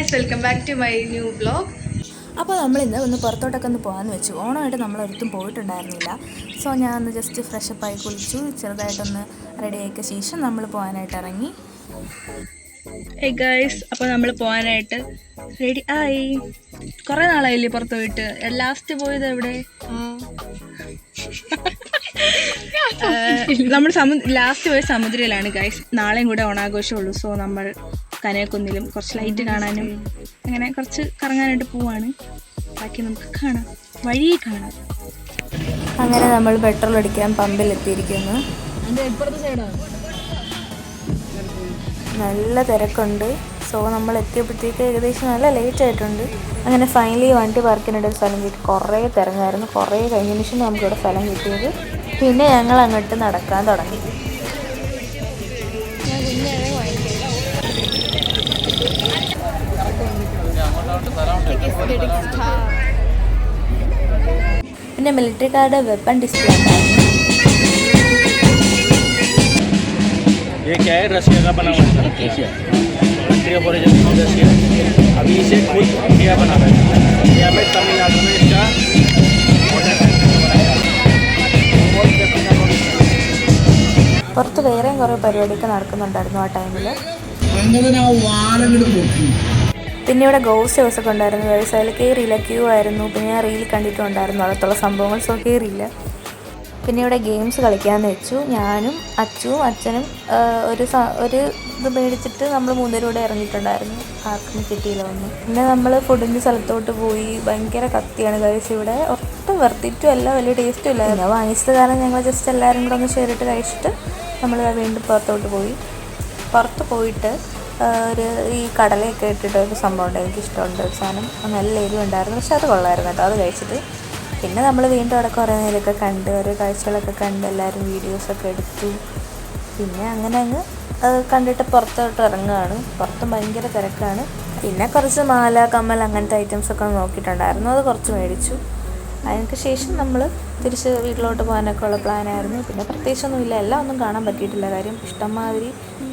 Guys, welcome back to my new vlog. അപ്പോൾ നമ്മളിന്ന് ഒന്ന് പുറത്തോട്ടൊക്കെ ഒന്ന് പോകാമെന്ന് വെച്ചു. ഓണമായിട്ട് നമ്മളൊരിടത്തും പോയിട്ടുണ്ടായിരുന്നില്ല. സോ ഞാൻ ഒന്ന് ജസ്റ്റ് ഫ്രഷപ്പായി കുളിച്ചു, ചെറുതായിട്ടൊന്ന് റെഡി ആക്കിയ ശേഷം നമ്മൾ പോകാനായിട്ട് ഇറങ്ങി. ഹേ ഗൈസ്, അപ്പോൾ നമ്മൾ പോകാനായിട്ട് റെഡി ആയി. കുറേ നാളായില്ലേ പുറത്ത് പോയിട്ട്. ലാസ്റ്റ് പോയത് എവിടെ? നമ്മൾ ലാസ്റ്റ് പോയ സമുദ്രയിലാണ് ഗൈസ്. നാളെയും കൂടെ ഓണാഘോഷമുള്ളൂ. സോ നമ്മൾ കനയക്കുന്നിലും കുറച്ച് ലൈറ്റ് കാണാനും അങ്ങനെ കുറച്ച് കറങ്ങാനായിട്ട് പോവാണ്. ബാക്കി നമുക്ക് കാണാം, വഴി കാണാം. അങ്ങനെ നമ്മൾ പെട്രോൾ അടിക്കാൻ പമ്പിലെത്തിയിരിക്കുന്നു. നല്ല തിരക്കുണ്ട്. സോ നമ്മൾ എത്തിയപ്പോഴത്തേക്ക് ഏകദേശം നല്ല ലേറ്റ് ആയിട്ടുണ്ട്. അങ്ങനെ ഫൈനലി വണ്ടി പാർക്കിനിടെ ഒരു സ്ഥലം കിട്ടി. കുറേ തിരങ്ങായിരുന്നു. കുറേ കഴിഞ്ഞതിന് ശേഷം നമുക്കിവിടെ സ്ഥലം കിട്ടിയത്. പിന്നെ ഞങ്ങൾ അങ്ങോട്ട് നടക്കാൻ തുടങ്ങി. പിന്നെ മിലിറ്ററിക്കാരുടെ വെപ്പൺ ഡിസ്പ്ലേ ഉണ്ടായിരുന്നു. ये क्या है? रशिया का बना हुआ है। Country of origin Russia. अभी इसे खुद इंडिया बना रहा है। इंडिया में तमिलनाडु में इसका പുറത്ത് വേറെയും കുറേ പരിപാടിയൊക്കെ നടക്കുന്നുണ്ടായിരുന്നു ആ ടൈമിൽ. പിന്നെ ഇവിടെ ഗോസ്റ്റ് ഹൗസ് ഒക്കെ ഉണ്ടായിരുന്നു. വ്യവസായത്തിൽ കയറിയില്ല, ക്യൂ ആയിരുന്നു. പിന്നെ ഞാൻ റീൽ കണ്ടിട്ടുണ്ടായിരുന്നു അകത്തുള്ള സംഭവങ്ങൾ. സോ കയറിയില്ല. പിന്നെ ഇവിടെ ഗെയിംസ് കളിക്കാമെന്ന് വെച്ചു. ഞാനും അച്ഛനും ഒരു ഇത് മേടിച്ചിട്ട് നമ്മൾ 3 പേരും കൂടെ ഇറങ്ങിയിട്ടുണ്ടായിരുന്നു. ആർക്കും കിട്ടിയില്ല ഒന്നും. പിന്നെ നമ്മൾ ഫുഡിൻ്റെ സ്ഥലത്തോട്ട് പോയി. ഭയങ്കര കത്തിയാണ് കഴിച്ച്. ഇവിടെ ഒട്ടും വെറുത്തിട്ടും അല്ല, വലിയ ടേസ്റ്റും ഇല്ലായിരുന്നു. വാങ്ങിച്ചത് കാരണം ഞങ്ങൾ ജസ്റ്റ് എല്ലാവരും കൂടെ ഒന്ന് ഷെയർ ഇട്ട് കഴിച്ചിട്ട് നമ്മൾ വീണ്ടും പുറത്ത് പോയിട്ട് ഈ കടലയൊക്കെ ഇട്ടിട്ട് ഒരു സംഭവം ഉണ്ട്. എനിക്കിഷ്ടമുണ്ട് ഒരു സാധനം. നല്ല എരിവുണ്ടായിരുന്നു, പക്ഷെ അത് കൊള്ളായിരുന്നു കേട്ടോ. അത് കഴിച്ചിട്ട് പിന്നെ നമ്മൾ വീണ്ടും അവിടെ കുറേ നേരമൊക്കെ കണ്ട് ഓരോ കാഴ്ചകളൊക്കെ കണ്ട് എല്ലാവരും വീഡിയോസൊക്കെ എടുത്തു. പിന്നെ അങ്ങനെ അങ്ങ് കണ്ടിട്ട് പുറത്തോട്ട് ഇറങ്ങുകയാണ്. പുറത്തും ഭയങ്കര തിരക്കാണ്. പിന്നെ കുറച്ച് മാല, കമ്മൽ അങ്ങനത്തെ ഐറ്റംസൊക്കെ നോക്കിയിട്ടുണ്ടായിരുന്നു. അത് കുറച്ച് മേടിച്ചു. അതിന് ശേഷം നമ്മൾ തിരിച്ച് വീട്ടിലോട്ട് പോകാനൊക്കെ ഉള്ള പ്ലാനായിരുന്നു. പിന്നെ പ്രത്യേകിച്ചൊന്നുമില്ല, എല്ലാം ഒന്നും കാണാൻ പറ്റിയിട്ടില്ല. കാര്യം ഇഷ്ടംമാതിരി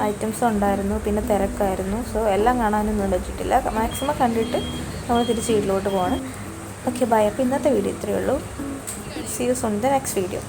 ഐറ്റംസ് ഉണ്ടായിരുന്നു. പിന്നെ തിരക്കായിരുന്നു. സോ എല്ലാം കാണാനൊന്നും പറ്റിയിട്ടില്ല. മാക്സിമം കണ്ടിട്ട് നമ്മൾ തിരിച്ച് വീട്ടിലോട്ട് പോകണം. Okay, bye. അപ്പോൾ ഇന്നത്തെ വീഡിയോ ഇത്രയേ ഉള്ളൂ. See you soon in the next video.